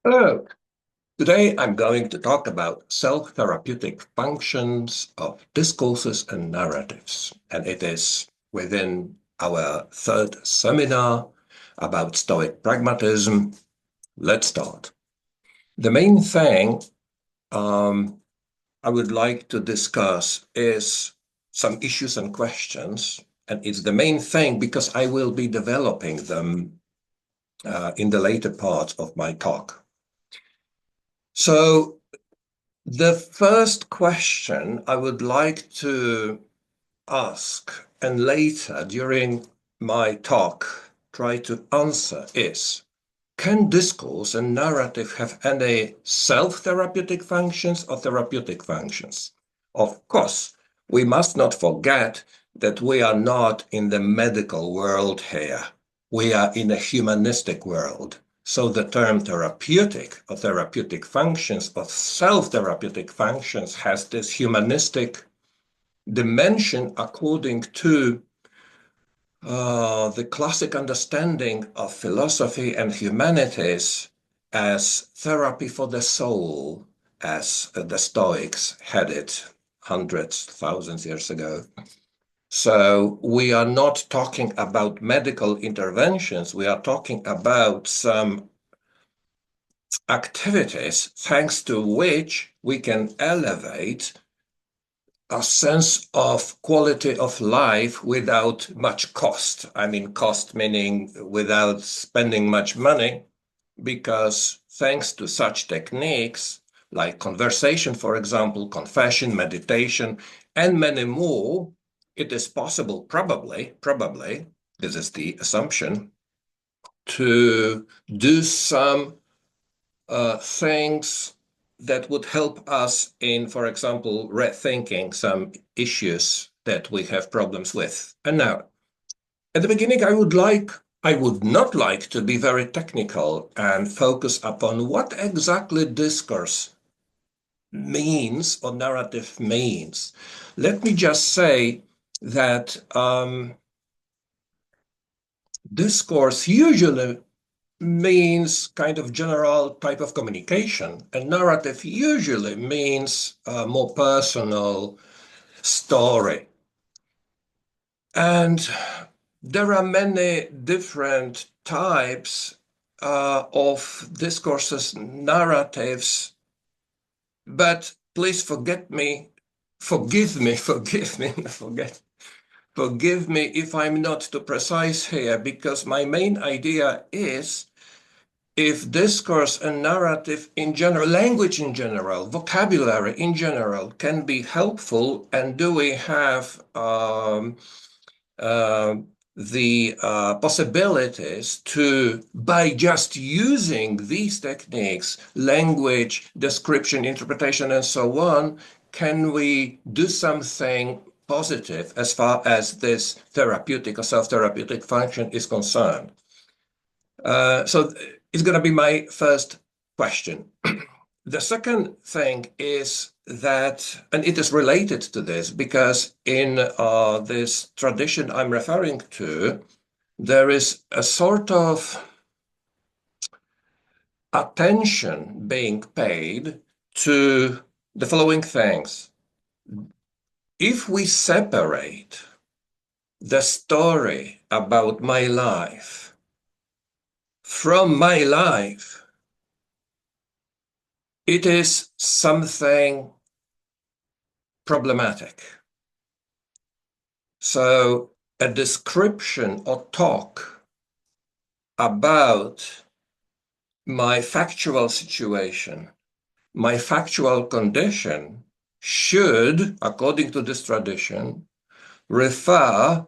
Hello. Today I'm going to talk about self-therapeutic functions of discourses and narratives. And it is within our third seminar about Stoic Pragmatism. Let's start. The main thing I would like to discuss is some issues and questions. And it's the main thing because I will be developing them in the later part of my talk. So the first question I would like to ask, and later during my talk try to answer, is can discourse and narrative have any self-therapeutic functions or therapeutic functions? Of course, we must not forget that we are not in the medical world here. We are in a humanistic world. So the term therapeutic or therapeutic functions or self-therapeutic functions has this humanistic dimension according to the classic understanding of philosophy and humanities as therapy for the soul, as the Stoics had it hundreds, thousands years ago. So we are not talking about medical interventions. We are talking about some activities thanks to which we can elevate a sense of quality of life without much cost. I mean, cost meaning without spending much money, because thanks to such techniques like conversation, for example, confession, meditation, and many more, it is possible, probably, this is the assumption, to do some things that would help us in, for example, rethinking some issues that we have problems with. And now, at the beginning, I would not like to be very technical and focus upon what exactly discourse means or narrative means. Let me just say that discourse usually means kind of general type of communication, and narrative usually means a more personal story. And there are many different types of discourses, narratives, but please forgive me, forgive me if I'm not too precise here, because my main idea is if discourse and narrative in general, language in general, vocabulary in general can be helpful, and do we have the possibilities to, by just using these techniques, language, description, interpretation, and so on, can we do something positive as far as this therapeutic or self-therapeutic function is concerned? So it's going to be my first question. The second thing is that, and it is related to this, because in this tradition I'm referring to, there is a sort of attention being paid to the following things. If we separate the story about my life from my life, it is something problematic. So a description or talk about my factual situation, my factual condition, should, according to this tradition, refer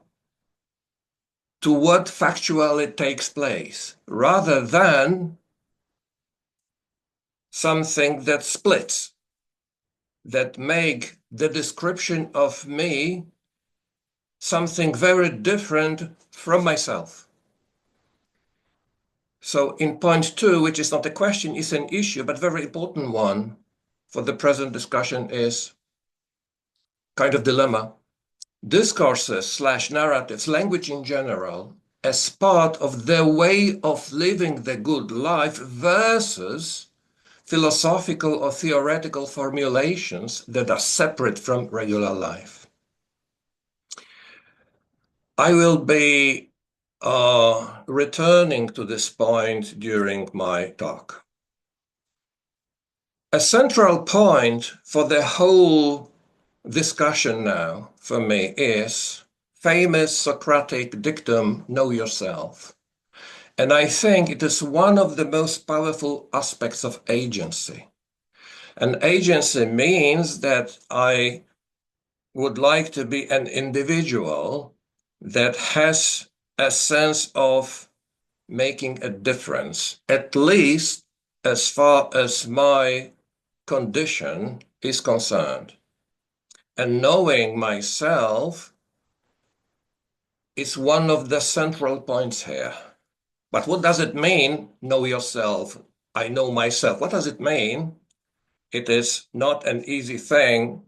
to what factually takes place, rather than something that splits, that make the description of me something very different from myself. So in point two, which is not a question, is an issue, but very important one for the present discussion, is kind of dilemma. Discourses / narratives, language in general, as part of their way of living the good life versus philosophical or theoretical formulations that are separate from regular life. I will be returning to this point during my talk. A central point for the whole discussion now for me is famous Socratic dictum, know yourself. And I think it is one of the most powerful aspects of agency. And agency means that I would like to be an individual that has a sense of making a difference, at least as far as my condition is concerned. And knowing myself is one of the central points here. But what does it mean, know yourself? I know myself. What does it mean? It is not an easy thing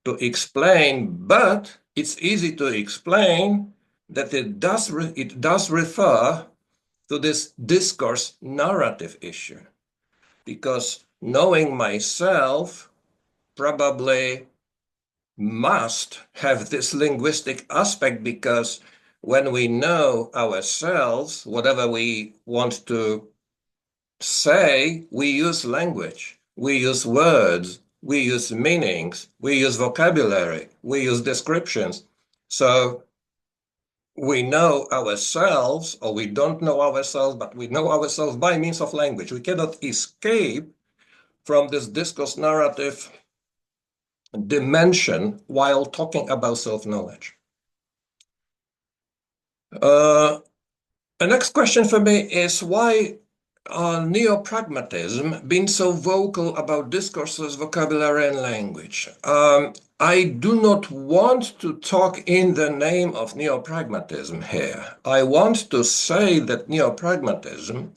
to explain, but it's easy to explain that it does refer to this discourse narrative issue, because knowing myself probably must have this linguistic aspect, because when we know ourselves, whatever we want to say, we use language, we use words, we use meanings, we use vocabulary, we use descriptions. So we know ourselves, or we don't know ourselves, but we know ourselves by means of language. We cannot escape from this discourse narrative dimension while talking about self-knowledge. The next question for me is, why Neopragmatism been so vocal about discourses, vocabulary, and language? I do not want to talk in the name of Neopragmatism here. I want to say that Neopragmatism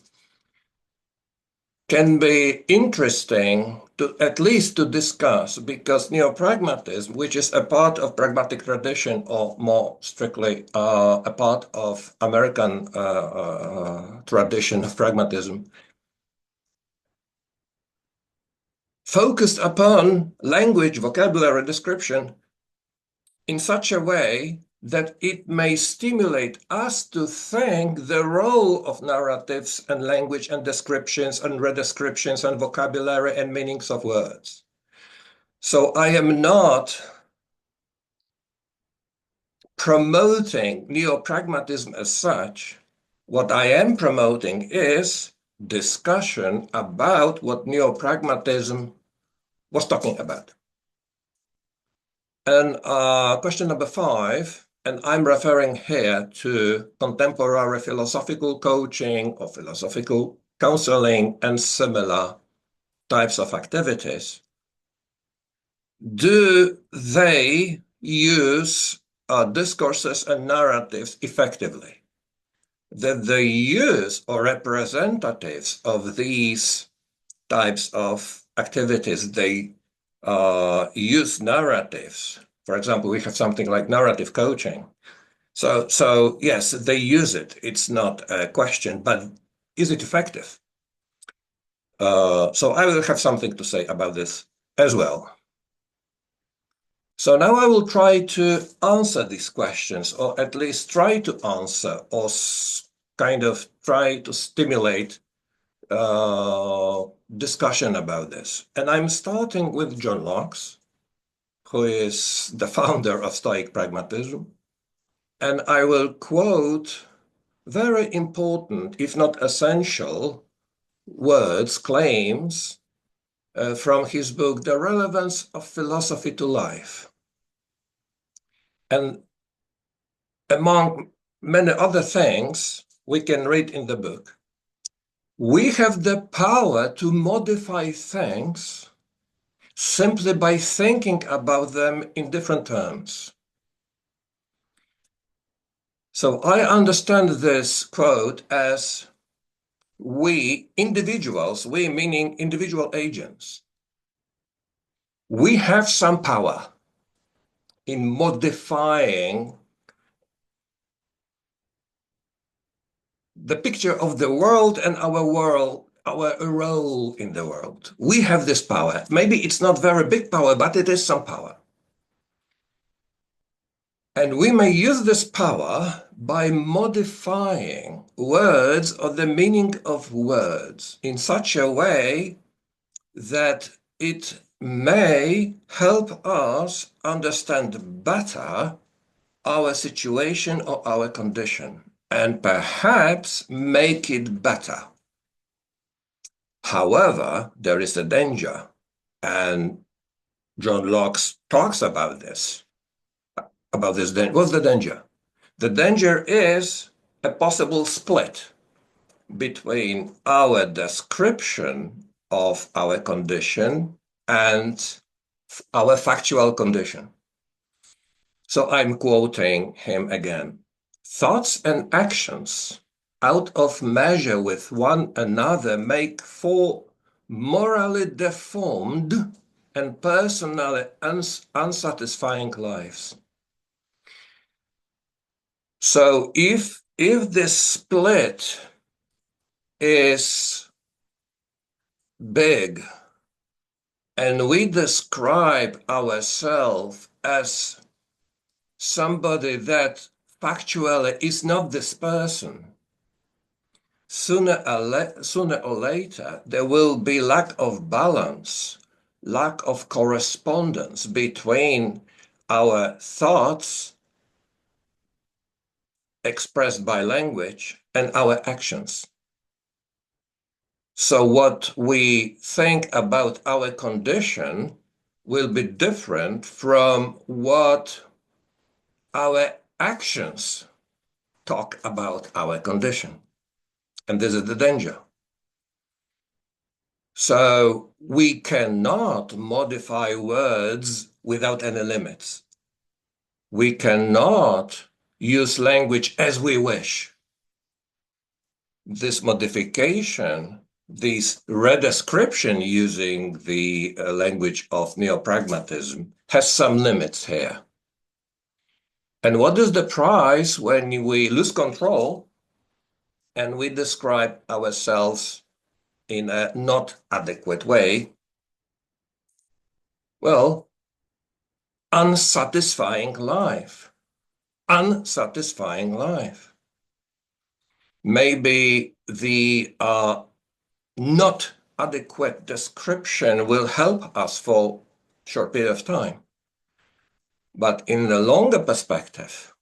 can be interesting to at least to discuss, because Neopragmatism, which is a part of pragmatic tradition, or more strictly a part of American tradition of pragmatism, focused upon language, vocabulary, description in such a way that it may stimulate us to think the role of narratives and language and descriptions and redescriptions and vocabulary and meanings of words. So I am not promoting Neopragmatism as such. What I am promoting is discussion about what Neopragmatism was talking about. And question number 5, and I'm referring here to contemporary philosophical coaching or philosophical counseling and similar types of activities. Do they use discourses and narratives effectively? That the use or representatives of these types of activities, they use narratives. For example, we have something like narrative coaching. So yes, they use it. It's not a question, but is it effective? So I will have something to say about this as well. So now I will try to answer these questions, or at least try to answer, or kind of try to stimulate discussion about this. And I'm starting with John Locke, who is the founder of Stoic Pragmatism. And I will quote very important, if not essential, words, claims from his book, The Relevance of Philosophy to Life. And among many other things we can read in the book, we have the power to modify things simply by thinking about them in different terms. So I understand this quote as we individuals, we meaning individual agents, we have some power in modifying the picture of the world and our world our role in the world. We have this power. Maybe it's not very big power, but it is some power. And we may use this power by modifying words or the meaning of words in such a way that it may help us understand better our situation or our condition, and perhaps make it better. However, there is a danger, and John Locke talks about this. What's the danger? The danger is a possible split between our description of our condition and our factual condition. So I'm quoting him again. Thoughts and actions out of measure with one another make for morally deformed and personally unsatisfying lives. So if this split is big and we describe ourselves as somebody that factually is not this person, sooner or later there will be lack of balance, lack of correspondence between our thoughts expressed by language and our actions. So what we think about our condition will be different from what our actions talk about our condition. And this is the danger. So we cannot modify words without any limits. We cannot use language as we wish. This modification, this redescription using the language of Neopragmatism has some limits here. And what is the price when we lose control and we describe ourselves in a not adequate way? Well, unsatisfying life. Unsatisfying life. Maybe the not adequate description will help us for a short period of time. But in the longer perspective,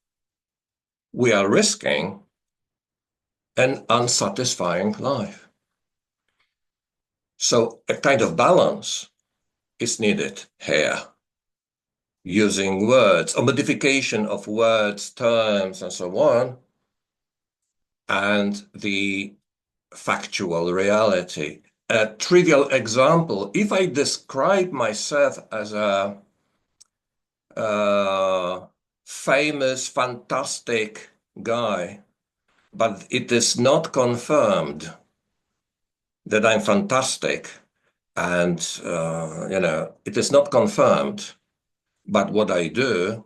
we are risking an unsatisfying life. So a kind of balance is needed here. Using words, or modification of words, terms, and so on, and the factual reality. A trivial example, if I describe myself as a famous, fantastic guy, but it is not confirmed that I'm fantastic, and it is not confirmed, but what I do,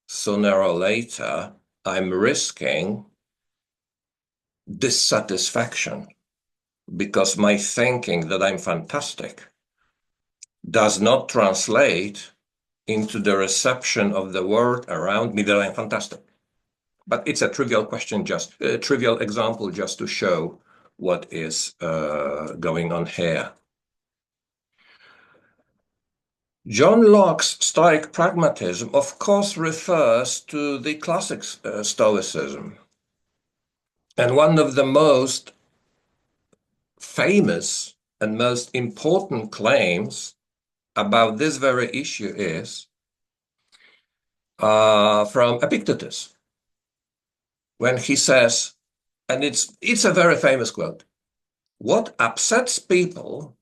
sooner or later, I'm risking dissatisfaction, because my thinking that I'm fantastic does not translate into the reception of the world around me that I'm fantastic. But it's a trivial question, just a trivial example, just to show what is going on here. John Locke's Stoic Pragmatism, of course, refers to the classic Stoicism. And one of the most famous and most important claims about this very issue is from Epictetus, when he says, and it's a very famous quote, "What upsets people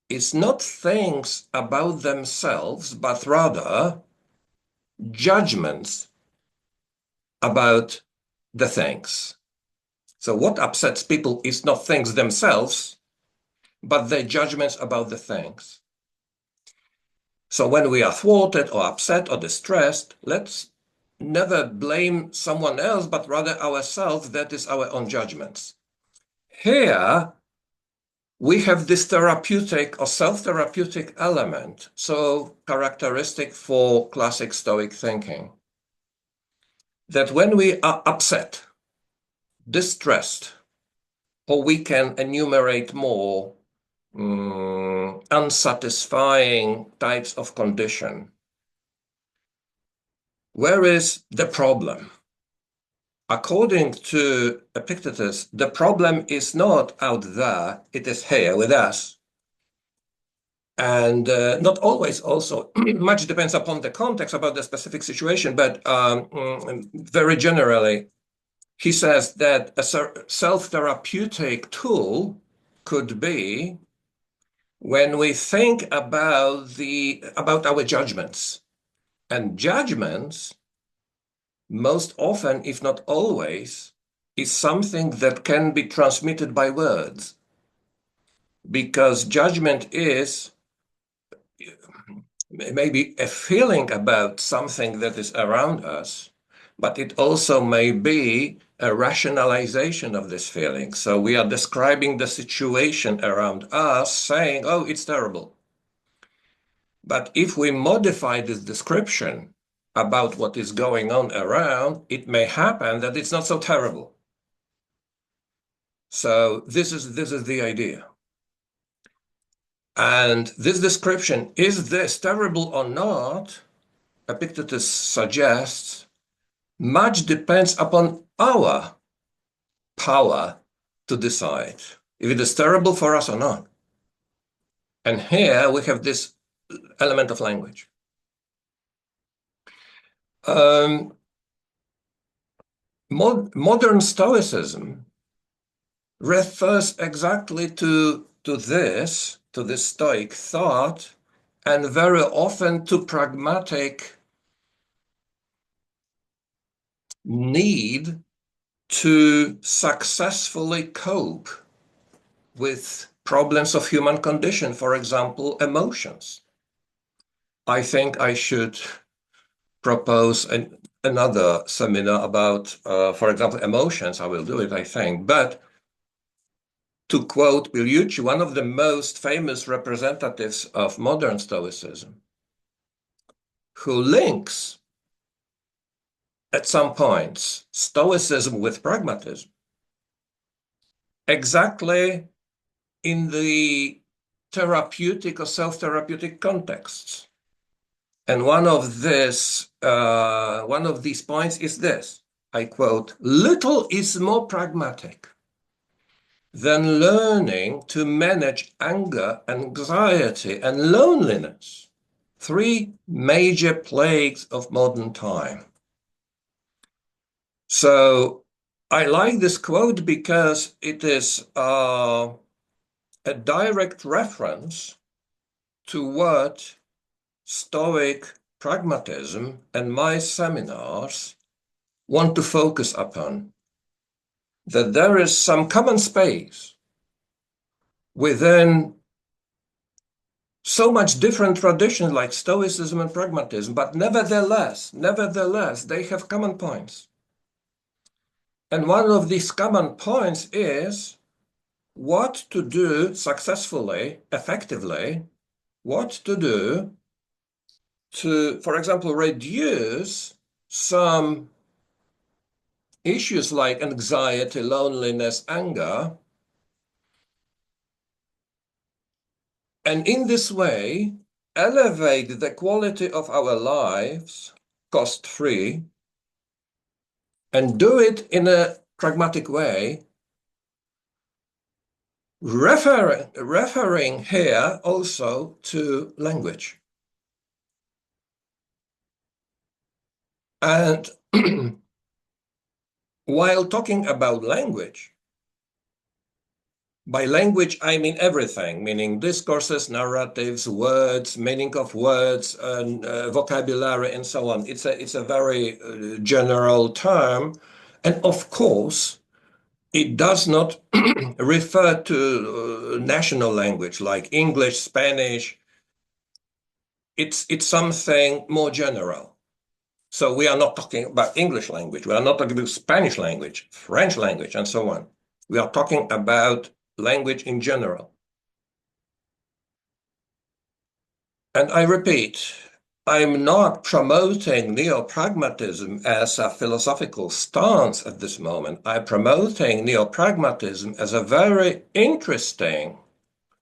is not things about themselves, but rather judgments about the things." So what upsets people is not things themselves, but their judgments about the things. So when we are thwarted or upset or distressed, let's never blame someone else, but rather ourselves. That is our own judgments. Here, we have this therapeutic or self-therapeutic element, so characteristic for classic Stoic thinking, that when we are upset, distressed, or we can enumerate more unsatisfying types of condition, where is the problem? According to Epictetus, the problem is not out there, it is here with us. And not always also, much depends upon the context, about the specific situation, but very generally, he says that a self-therapeutic tool could be when we think about our judgments. And judgments, most often, if not always, is something that can be transmitted by words. Because judgment is maybe a feeling about something that is around us, but it also may be a rationalization of this feeling. So we are describing the situation around us, saying, oh, it's terrible. But if we modify this description about what is going on around, it may happen that it's not so terrible. So this is the idea. And this description, is this terrible or not, Epictetus suggests, much depends upon our power to decide if it is terrible for us or not. And here we have this element of language. Modern Stoicism refers exactly to this Stoic thought, and very often to pragmatic need to successfully cope with problems of human condition, for example, emotions. I think I should propose another seminar about, for example, emotions. I will do it, I think. But to quote Biliucci, one of the most famous representatives of modern Stoicism, who links at some points Stoicism with pragmatism, exactly in the therapeutic or self-therapeutic contexts. And one of these points is this, I quote, "Little is more pragmatic than learning to manage anger, anxiety, and loneliness, three major plagues of modern time." So I like this quote because it is a direct reference to what Stoic Pragmatism and my seminars want to focus upon, that there is some common space within so much different traditions like Stoicism and Pragmatism, but nevertheless, they have common points. And one of these common points is what to do successfully, effectively, what to do to, for example, reduce some issues like anxiety, loneliness, anger. And in this way, elevate the quality of our lives cost-free, and do it in a pragmatic way, referring here also to language. And while talking about language, by language, I mean everything, meaning discourses, narratives, words, meaning of words, and vocabulary, and so on. It's a very general term. And of course, it does not refer to national language like English, Spanish. It's something more general. So we are not talking about English language. We are not talking about Spanish language, French language, and so on. We are talking about language in general. And I repeat, I'm not promoting neopragmatism as a philosophical stance at this moment. I'm promoting neopragmatism as a very interesting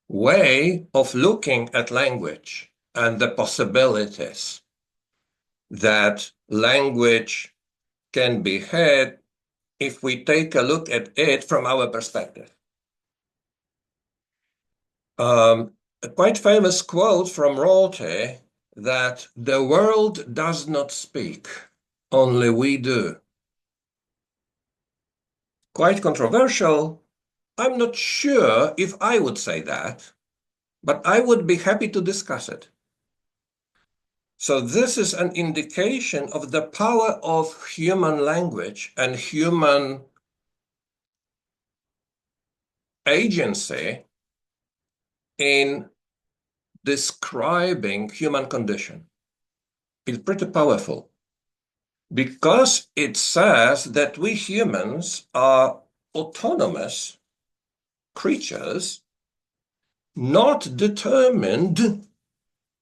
way of looking at language and the possibilities that language can be had if we take a look at it from our perspective. A quite famous quote from Rorty that the world does not speak, only we do. Quite controversial. I'm not sure if I would say that, but I would be happy to discuss it. So this is an indication of the power of human language and human agency in describing human condition. It's pretty powerful because it says that we humans are autonomous creatures, not determined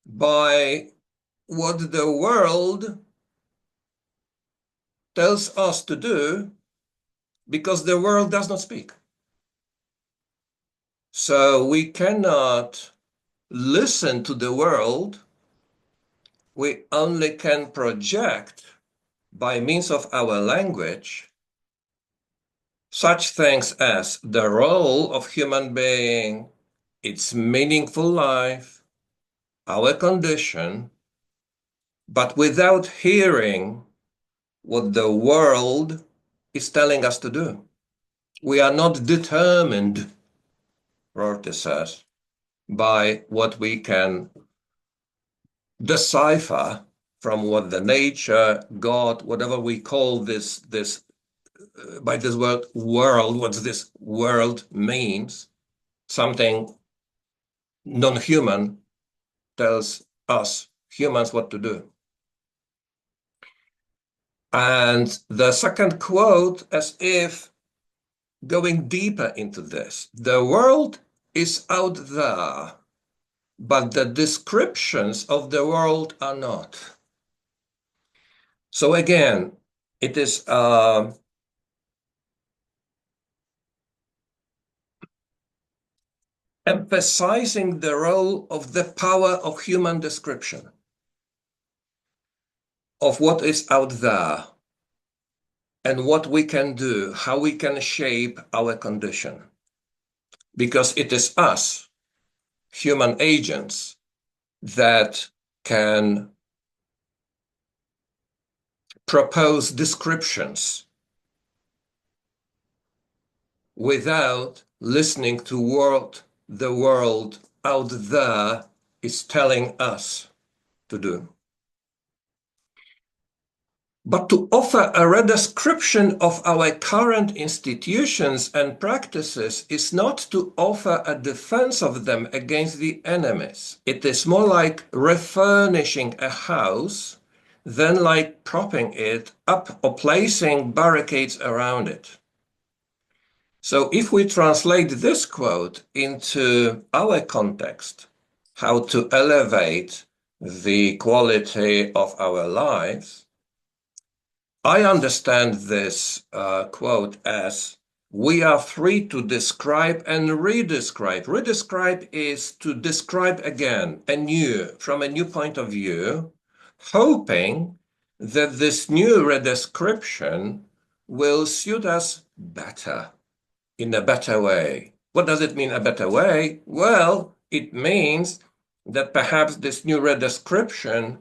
by what the world tells us to do, because the world does not speak. So we cannot listen to the world. We only can project by means of our language such things as the role of human being, its meaningful life, our condition, but without hearing what the world is telling us to do. We are not determined, Rorty says, by what we can decipher from what the nature, God, whatever we call this by this word world, what this world means, something non-human tells us humans what to do. And the second quote, as if going deeper into this, the world is out there, but the descriptions of the world are not. So again, it is emphasizing the role of the power of human description, of what is out there and what we can do, how we can shape our condition. Because it is us, human agents, that can propose descriptions without listening to what the world out there is telling us to do. But to offer a redescription of our current institutions and practices is not to offer a defense of them against the enemies. It is more like refurnishing a house than like propping it up or placing barricades around it. So if we translate this quote into our context, how to elevate the quality of our lives, I understand this quote as we are free to describe and redescribe. Redescribe is to describe again, anew, from a new point of view, hoping that this new redescription will suit us better, in a better way. What does it mean, a better way? Well, it means that perhaps this new redescription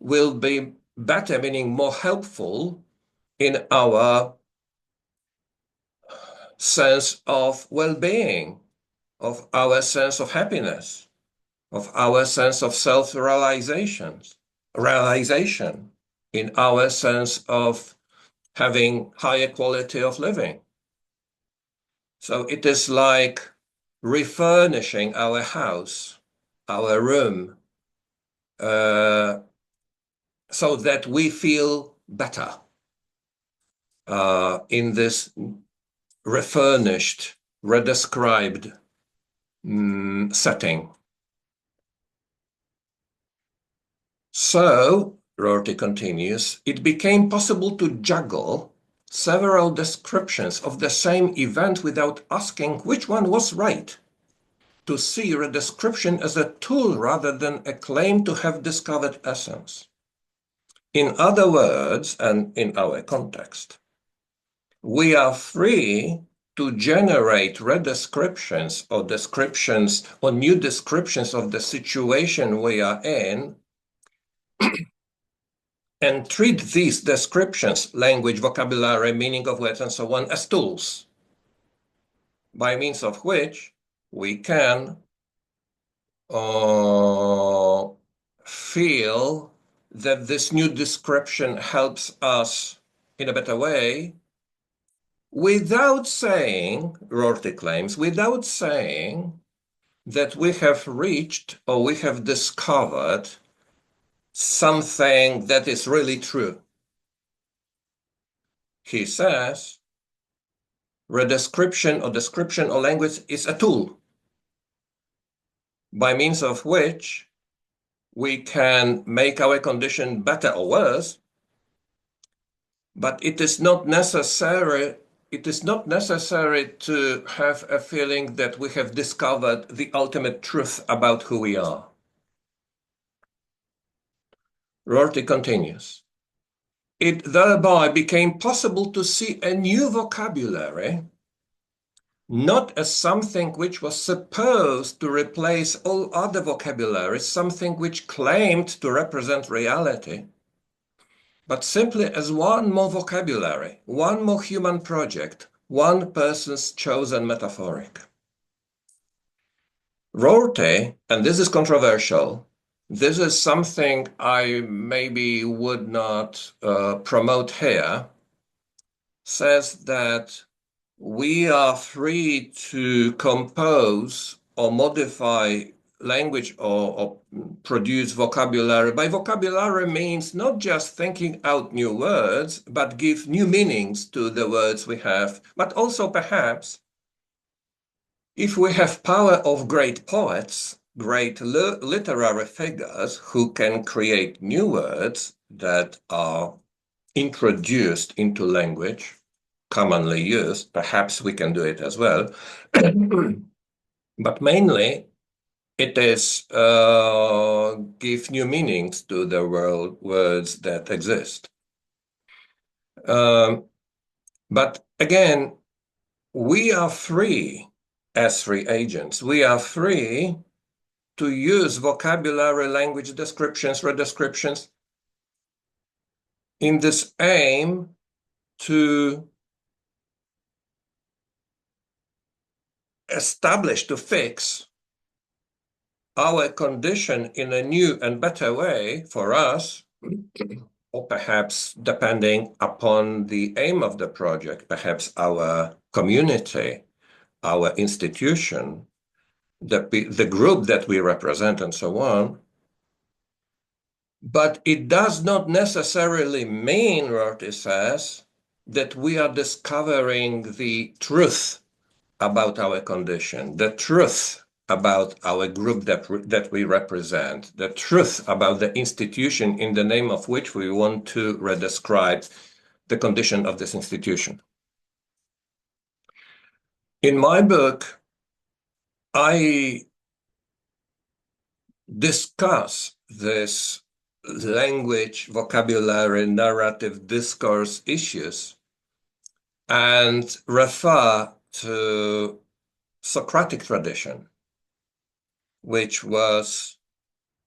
will be better, meaning more helpful in our sense of well-being, of our sense of happiness, of our sense of self-realization, in our sense of having higher quality of living. So it is like refurnishing our house, our room, so that we feel better in this refurnished, redescribed setting. So, Rorty continues, it became possible to juggle several descriptions of the same event without asking which one was right, to see a description as a tool rather than a claim to have discovered essence. In other words, and in our context, we are free to generate redescriptions or descriptions or new descriptions of the situation we are in and treat these descriptions, language, vocabulary, meaning of words, and so on, as tools, by means of which we can feel that this new description helps us in a better way, without saying, Rorty claims, without saying that we have reached or we have discovered something that is really true. He says, redescription or description or language is a tool by means of which we can make our condition better or worse, but it is not necessary to have a feeling that we have discovered the ultimate truth about who we are. Rorty continues. It thereby became possible to see a new vocabulary, not as something which was supposed to replace all other vocabularies, something which claimed to represent reality, but simply as one more vocabulary, one more human project, one person's chosen metaphoric. Rorty, and this is controversial, this is something I maybe would not promote here, says that we are free to compose or modify language or produce vocabulary. By vocabulary means not just thinking out new words, but give new meanings to the words we have, but also perhaps, if we have power of great poets, great literary figures who can create new words that are introduced into language, commonly used, perhaps we can do it as well. But mainly, it is give new meanings to the words that exist. But again, we are free as free agents. We are free to use vocabulary, language descriptions, redescriptions in this aim to establish, to fix our condition in a new and better way for us, or perhaps depending upon the aim of the project, perhaps our community, our institution, the group that we represent, and so on. But it does not necessarily mean, Rorty says, that we are discovering the truth about our condition, the truth about our group that we represent, the truth about the institution in the name of which we want to redescribe the condition of this institution. In my book, I discuss this language, vocabulary, narrative, discourse issues and refer to Socratic tradition, which was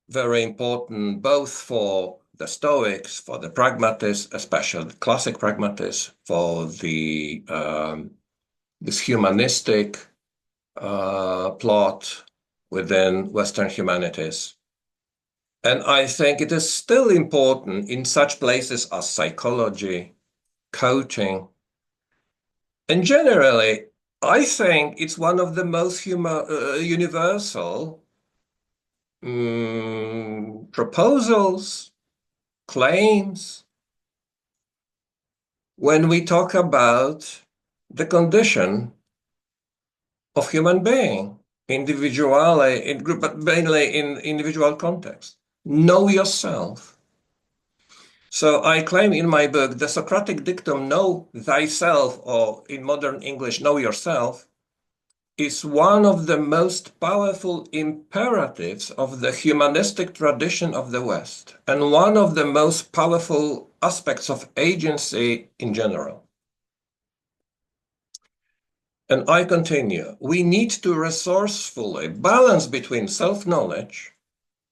very important both for the Stoics, for the Pragmatists, especially the classic Pragmatists, for the this humanistic plot within Western humanities. And I think it is still important in such places as psychology, coaching, and generally, I think it's one of the most universal proposals, claims, when we talk about the condition of human being, individually, in group, but mainly in individual context. know yourself. So I claim in my book, the Socratic dictum, know thyself, or in modern English, know yourself, is one of the most powerful imperatives of the humanistic tradition of the West, and one of the most powerful aspects of agency in general. And I continue, we need to resourcefully balance between self-knowledge,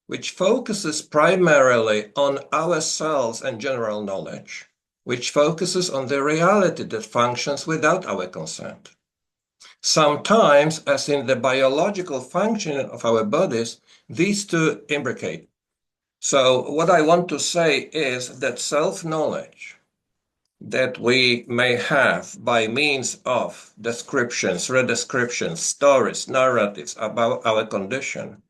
which focuses primarily on ourselves and general knowledge, which focuses on the reality that functions without our consent. Sometimes, as in the biological functioning of our bodies, these two imbricate. So what I want to say is that self-knowledge that we may have by means of descriptions, redescriptions, stories, narratives about our condition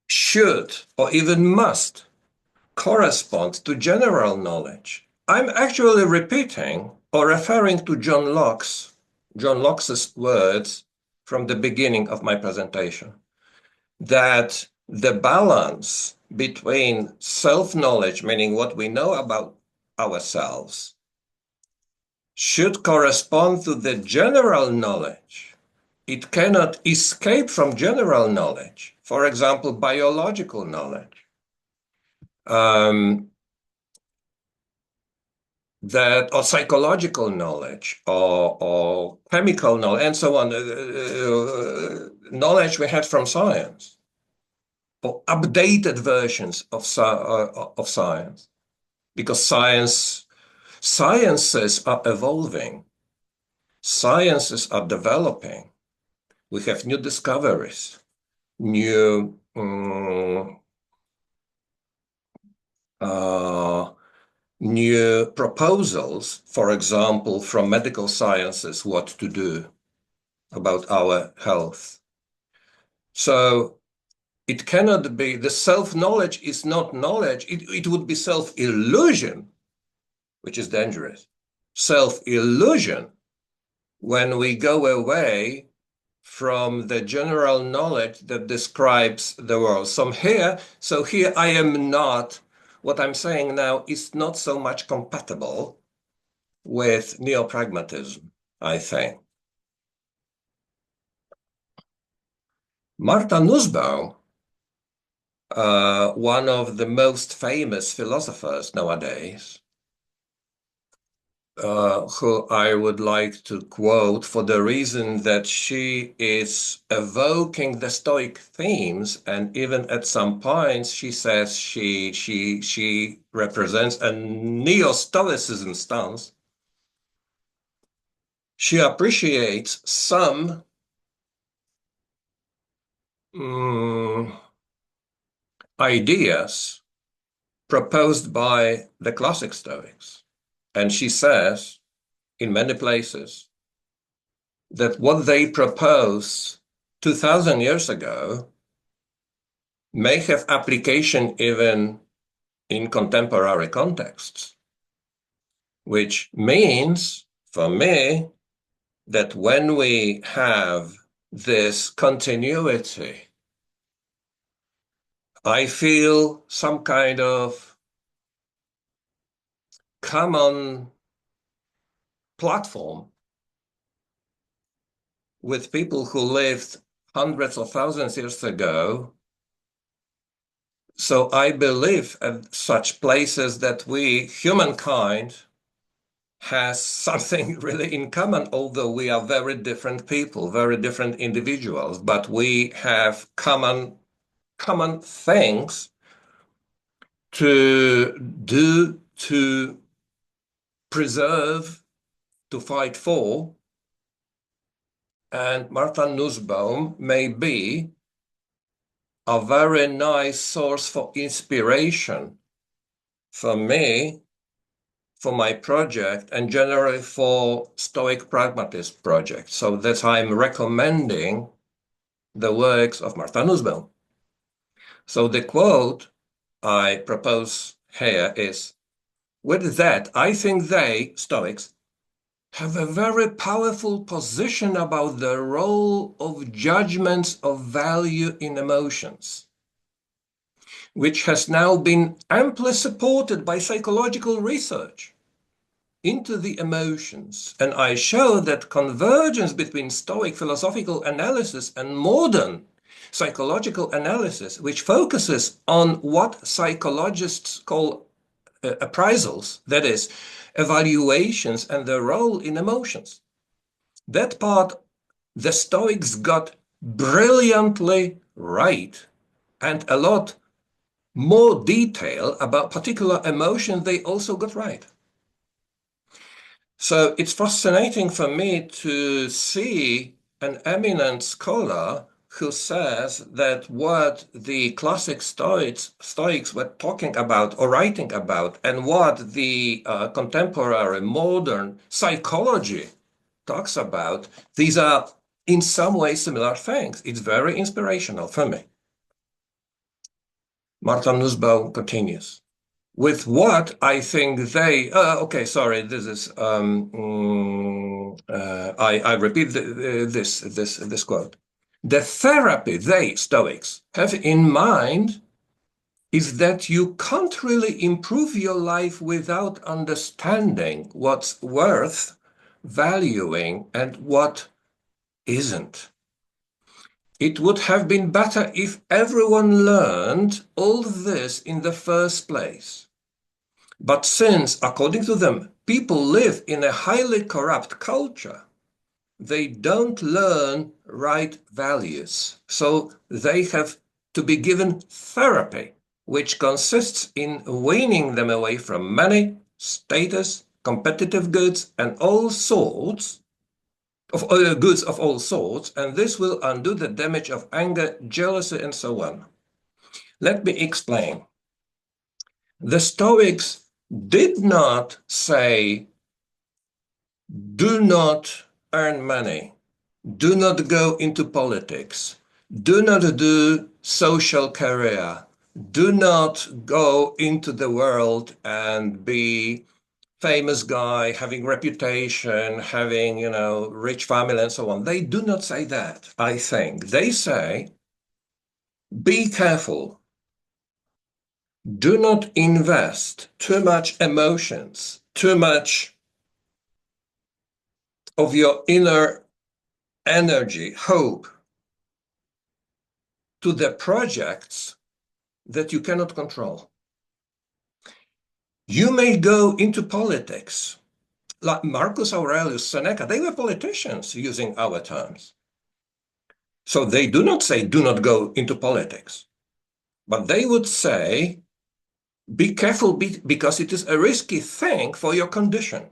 should or even must correspond to general knowledge. I'm actually repeating or referring to John Locke's words from the beginning of my presentation, that the balance between self-knowledge, meaning what we know about ourselves, should correspond to the general knowledge. It cannot escape from general knowledge, for example, biological knowledge. That or psychological knowledge or chemical knowledge and so on, knowledge we had from science or updated versions of science, because sciences are evolving, sciences are developing. We have new discoveries, new new proposals, for example, from medical sciences, what to do about our health. So it cannot be, the self-knowledge is not knowledge, it would be self-illusion, which is dangerous. Self-illusion when we go away from the general knowledge that describes the world. So here I am not, what I'm saying now is not so much compatible with Neopragmatism, I think. Martha Nussbaum, one of the most famous philosophers nowadays, who I would like to quote for the reason that she is evoking the Stoic themes, and even at some points she says she represents a neo-Stoicism stance. She appreciates some ideas proposed by the classic Stoics. And she says, in many places, that what they propose 2000 years ago may have application even in contemporary contexts, which means, for me, that when we have this continuity, I feel some kind of common platform with people who lived hundreds of thousands of years ago. So I believe at such places that we, humankind, has something really in common, although we are very different people, very different individuals, but we have common things to do, to preserve, to fight for. And Martha Nussbaum may be a very nice source for inspiration for me, for my project, and generally for Stoic Pragmatist project. So that's why I'm recommending the works of Martha Nussbaum. So the quote I propose here is, with that, I think they, Stoics, have a very powerful position about the role of judgments of value in emotions, which has now been amply supported by psychological research into the emotions. And I show that convergence between Stoic philosophical analysis and modern psychological analysis, which focuses on what psychologists call appraisals, that is, evaluations and their role in emotions. That part the Stoics got brilliantly right, and a lot more detail about particular emotion they also got right. So it's fascinating for me to see an eminent scholar who says that what the classic Stoics were talking about or writing about and what the contemporary modern psychology talks about, these are in some way similar things. It's very inspirational for me. Marta Nussbaum continues. With what I think they, okay, sorry, this is, I repeat this quote. The therapy they, Stoics, have in mind is that you can't really improve your life without understanding what's worth valuing and what isn't. It would have been better if everyone learned all this in the first place. But since, according to them, people live in a highly corrupt culture, they don't learn right values. So they have to be given therapy, which consists in weaning them away from money, status, competitive goods, and all sorts of goods of all sorts, and this will undo the damage of anger, jealousy, and so on. Let me explain. The Stoics did not say, do not earn money, do not go into politics, do not do social career, do not go into the world and be famous guy, having reputation, having, rich family and so on. They do not say that, I think. They say, be careful. Do not invest too much emotions, too much of your inner energy, hope, to the projects that you cannot control. You may go into politics, like Marcus Aurelius Seneca. They were politicians using our terms. So they do not say, do not go into politics. But they would say, be careful because it is a risky thing for your condition.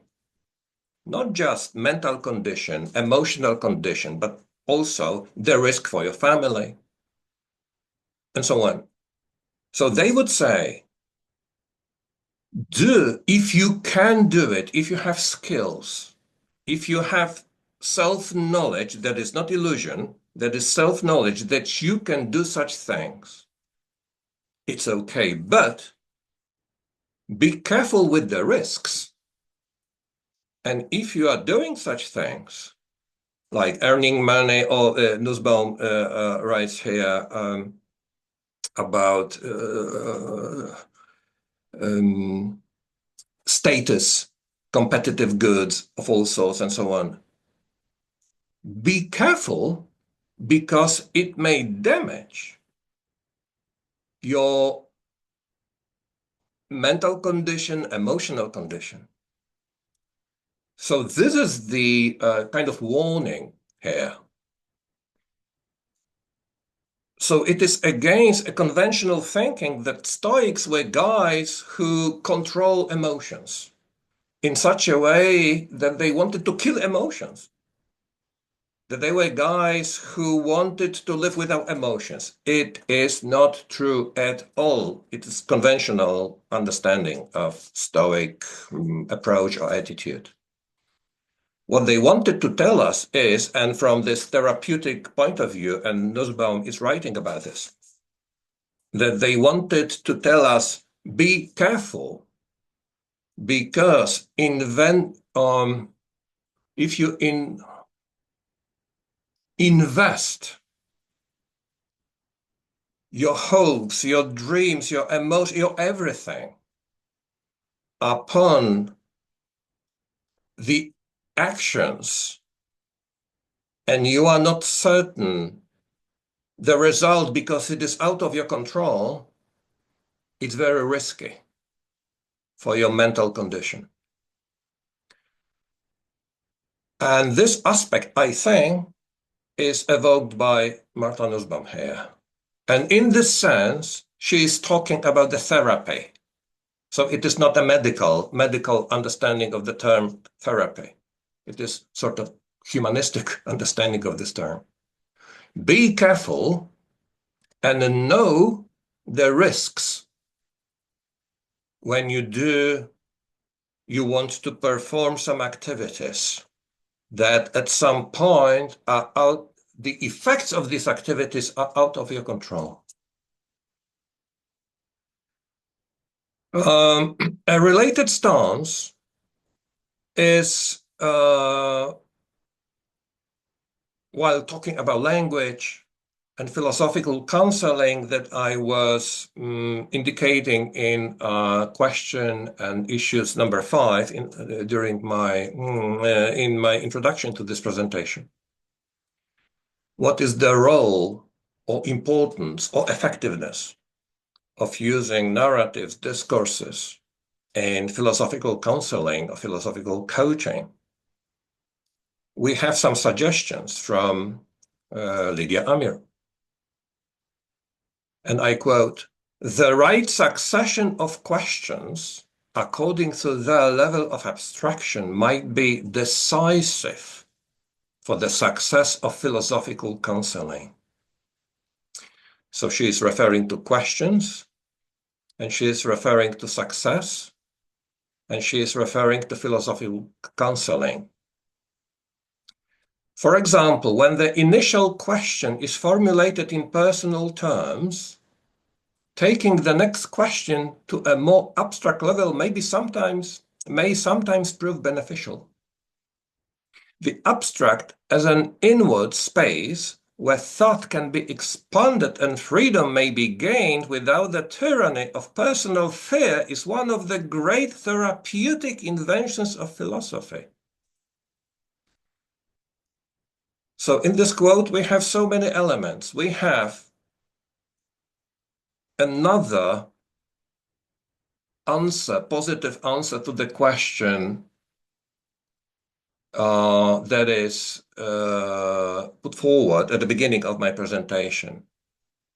Not just mental condition, emotional condition, but also the risk for your family and so on. So they would say, if you can do it, if you have skills, if you have self-knowledge that is not illusion, that is self-knowledge that you can do such things, it's okay, but be careful with the risks. And if you are doing such things, like earning money, or Nussbaum writes here about status, competitive goods of all sorts, and so on. Be careful because it may damage your mental condition, emotional condition. So this is the kind of warning here. So it is against a conventional thinking that Stoics were guys who control emotions in such a way that they wanted to kill emotions. That they were guys who wanted to live without emotions. It is not true at all. It is conventional understanding of Stoic approach or attitude. What they wanted to tell us is, and from this therapeutic point of view, and Nussbaum is writing about this, that they wanted to tell us, be careful, because if you invest your hopes, your dreams, your emotions, your everything upon the actions, and you are not certain the result because it is out of your control, it's very risky for your mental condition. And this aspect, I think, is evoked by Martha Nussbaum here. And in this sense, she is talking about the therapy. So it is not a medical understanding of the term therapy. It is sort of humanistic understanding of this term. Be careful and know the risks when you want to perform some activities that at some point are out, the effects of these activities are out of your control. A related stance is, while talking about language and philosophical counseling, that I was indicating in question and issues number 5 during my in my introduction to this presentation. What is the role or importance or effectiveness of using narratives, discourses in philosophical counseling or philosophical coaching? We have some suggestions from Lydia Amir. And I quote, "The right succession of questions according to their level of abstraction might be decisive for the success of philosophical counseling." So she is referring to questions, and she is referring to success, and she is referring to philosophical counseling. For example, when the initial question is formulated in personal terms, taking the next question to a more abstract level may sometimes prove beneficial. The abstract as an inward space where thought can be expanded and freedom may be gained without the tyranny of personal fear is one of the great therapeutic inventions of philosophy. So in this quote, we have so many elements. We have another answer, positive answer to the question that is put forward at the beginning of my presentation.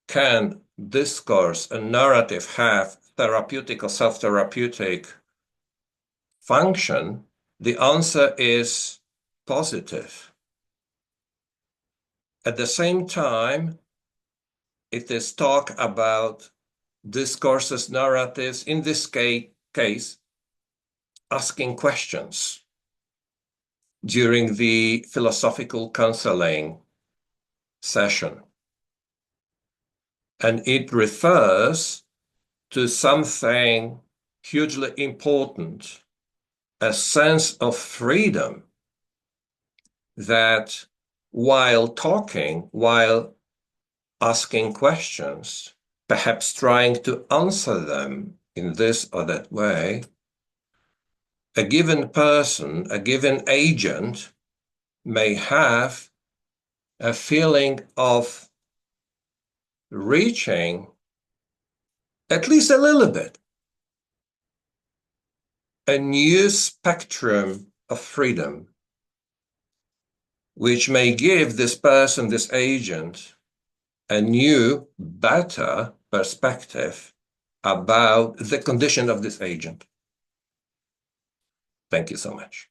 Can discourse and narrative have therapeutic or self-therapeutic function? The answer is positive. At the same time, it is talk about discourses, narratives, in this case, asking questions during the philosophical counseling session. And it refers to something hugely important, a sense of freedom that while talking, while asking questions, perhaps trying to answer them in this or that way, a given person, a given agent may have a feeling of reaching at least a little bit a new spectrum of freedom, which may give this person, this agent, a new, better perspective about the condition of this agent. Thank you so much.